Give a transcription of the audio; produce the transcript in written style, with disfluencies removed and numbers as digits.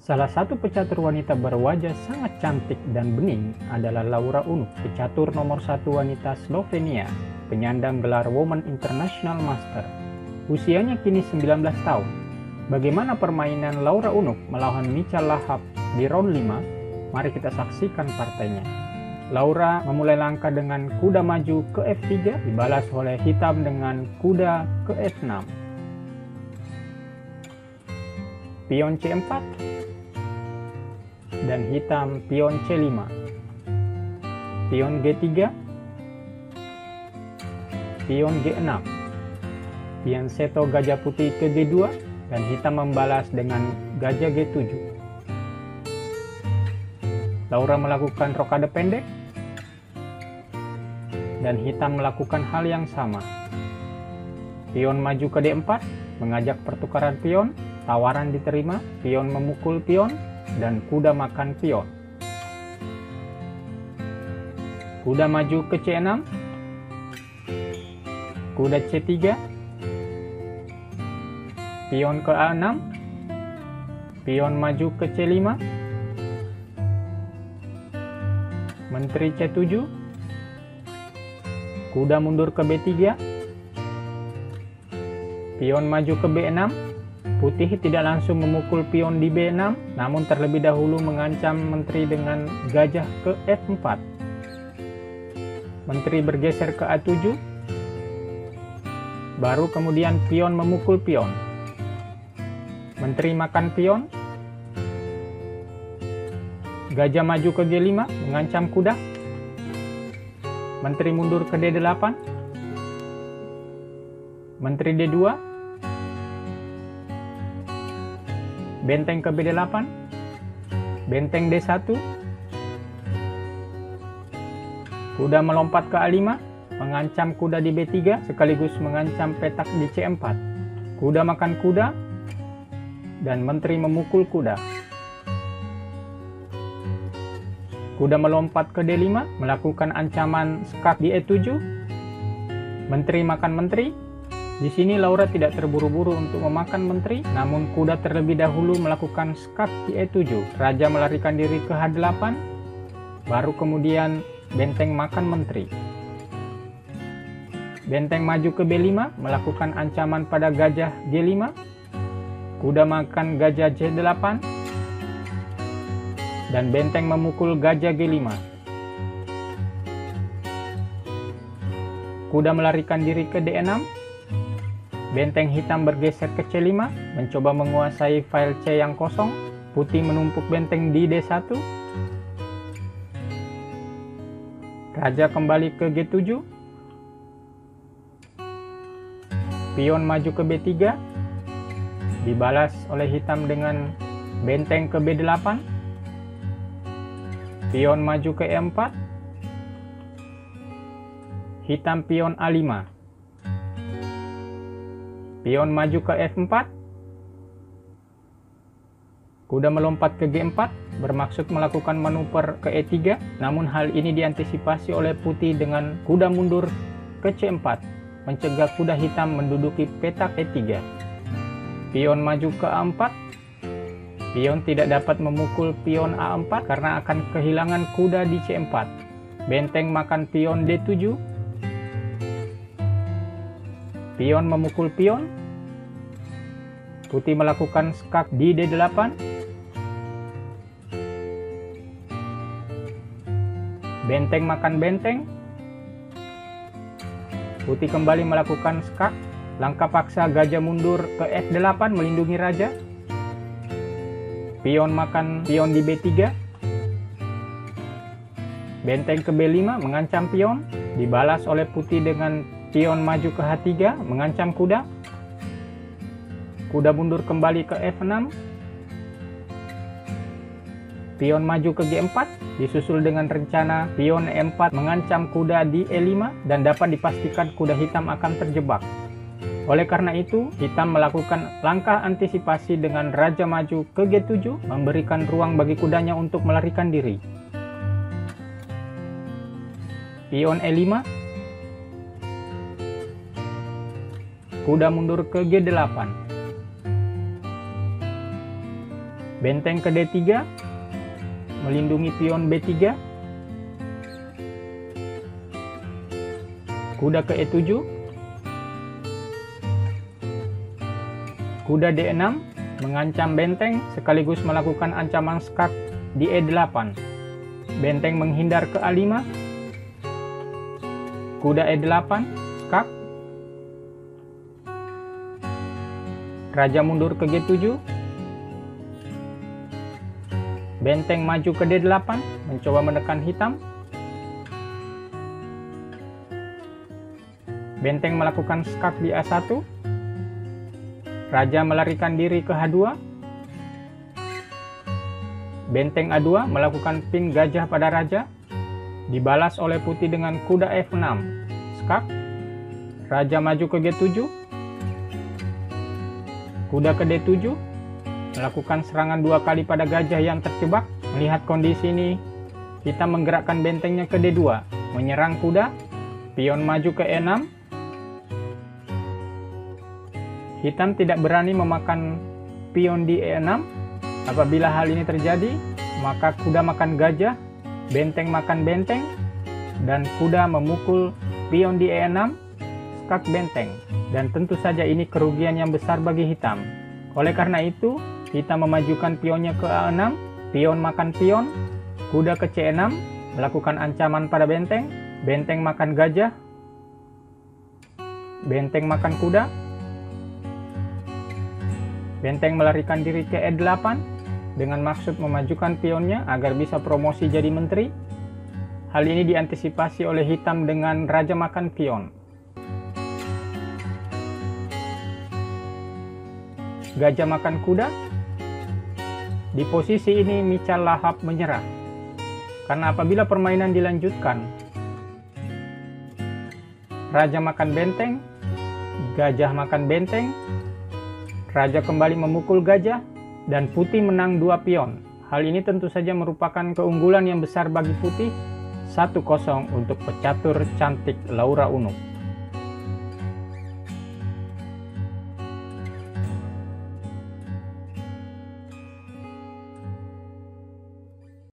Salah satu pecatur wanita berwajah sangat cantik dan bening adalah Laura Unuk, pecatur nomor 1 wanita Slovenia, penyandang gelar Women International Master. Usianya kini 19 tahun. Bagaimana permainan Laura Unuk melawan Micha Lahap di round 5? Mari kita saksikan partainya. Laura memulai langkah dengan kuda maju ke F3, dibalas oleh hitam dengan kuda ke F6. Pion C4 dan hitam pion C5. Pion G3, pion G6. Pion seto gajah putih ke G2 dan hitam membalas dengan gajah G7. Laura melakukan rokade pendek dan hitam melakukan hal yang sama. Pion maju ke D4, mengajak pertukaran pion, tawaran diterima, pion memukul pion, dan kuda makan pion. Kuda maju ke C6, kuda C3, pion ke A6, pion maju ke C5, menteri C7, kuda mundur ke B3, pion maju ke B6. Putih tidak langsung memukul pion di B6, namun terlebih dahulu mengancam menteri dengan gajah ke F4. Menteri bergeser ke A7, baru kemudian pion memukul pion. Menteri makan pion, gajah maju ke G5, mengancam kuda. Menteri mundur ke D8, menteri D2, benteng ke B8, benteng D1, kuda melompat ke A5, mengancam kuda di B3 sekaligus mengancam petak di C4. Kuda makan kuda dan menteri memukul kuda. Kuda melompat ke D5, melakukan ancaman skak di E7, menteri makan menteri. Di sini Laura tidak terburu-buru untuk memakan menteri, namun kuda terlebih dahulu melakukan skak di E7. Raja melarikan diri ke H8, baru kemudian benteng makan menteri. Benteng maju ke B5, melakukan ancaman pada gajah G5. Kuda makan gajah J8, dan benteng memukul gajah G5. Kuda melarikan diri ke D6. Benteng hitam bergeser ke C5, mencoba menguasai file C yang kosong. Putih menumpuk benteng di D1. Raja kembali ke G7. Pion maju ke B3, dibalas oleh hitam dengan benteng ke B8. Pion maju ke E4, hitam pion A5. Pion maju ke F4, kuda melompat ke G4, bermaksud melakukan manuver ke E3, namun hal ini diantisipasi oleh putih dengan kuda mundur ke C4, mencegah kuda hitam menduduki petak E3. Pion maju ke A4, pion tidak dapat memukul pion A4 karena akan kehilangan kuda di C4. Benteng makan pion D7, pion memukul pion. Putih melakukan skak di D8. Benteng makan benteng. Putih kembali melakukan skak. Langkah paksa gajah mundur ke F8 melindungi raja. Pion makan pion di B3. Benteng ke B5 mengancam pion. Dibalas oleh putih dengan pion maju ke H3 mengancam kuda. Kuda mundur kembali ke F6. Pion maju ke G4, disusul dengan rencana pion E4 mengancam kuda di E5 dan dapat dipastikan kuda hitam akan terjebak. Oleh karena itu, hitam melakukan langkah antisipasi dengan raja maju ke G7, memberikan ruang bagi kudanya untuk melarikan diri. Pion E5, kuda mundur ke G8. Benteng ke D3, melindungi pion B3. Kuda ke E7. Kuda D6, mengancam benteng sekaligus melakukan ancaman skak di E8. Benteng menghindar ke A5. Kuda E8, skak. Raja mundur ke G7. Benteng maju ke D8, mencoba menekan hitam. Benteng melakukan skak di A1. Raja melarikan diri ke H2. Benteng A2 melakukan pin gajah pada raja. Dibalas oleh putih dengan kuda F6, skak. Raja maju ke G7. Kuda ke D7, melakukan serangan 2 kali pada gajah yang terjebak. Melihat kondisi ini, kita menggerakkan bentengnya ke D2, menyerang kuda. Pion maju ke E6. Hitam tidak berani memakan pion di E6. Apabila hal ini terjadi, maka kuda makan gajah, benteng makan benteng, dan kuda memukul pion di E6, skak benteng. Dan tentu saja ini kerugian yang besar bagi hitam. Oleh karena itu, hitam memajukan pionnya ke A6, pion makan pion, kuda ke C6, melakukan ancaman pada benteng, benteng makan gajah, benteng makan kuda, benteng melarikan diri ke E8 dengan maksud memajukan pionnya agar bisa promosi jadi menteri. Hal ini diantisipasi oleh hitam dengan raja makan pion. Gajah makan kuda. Di posisi ini Micha Lahap menyerah. Karena apabila permainan dilanjutkan, raja makan benteng, gajah makan benteng, raja kembali memukul gajah, dan putih menang 2 pion. Hal ini tentu saja merupakan keunggulan yang besar bagi putih. 1-0 untuk pecatur cantik Laura Unuk.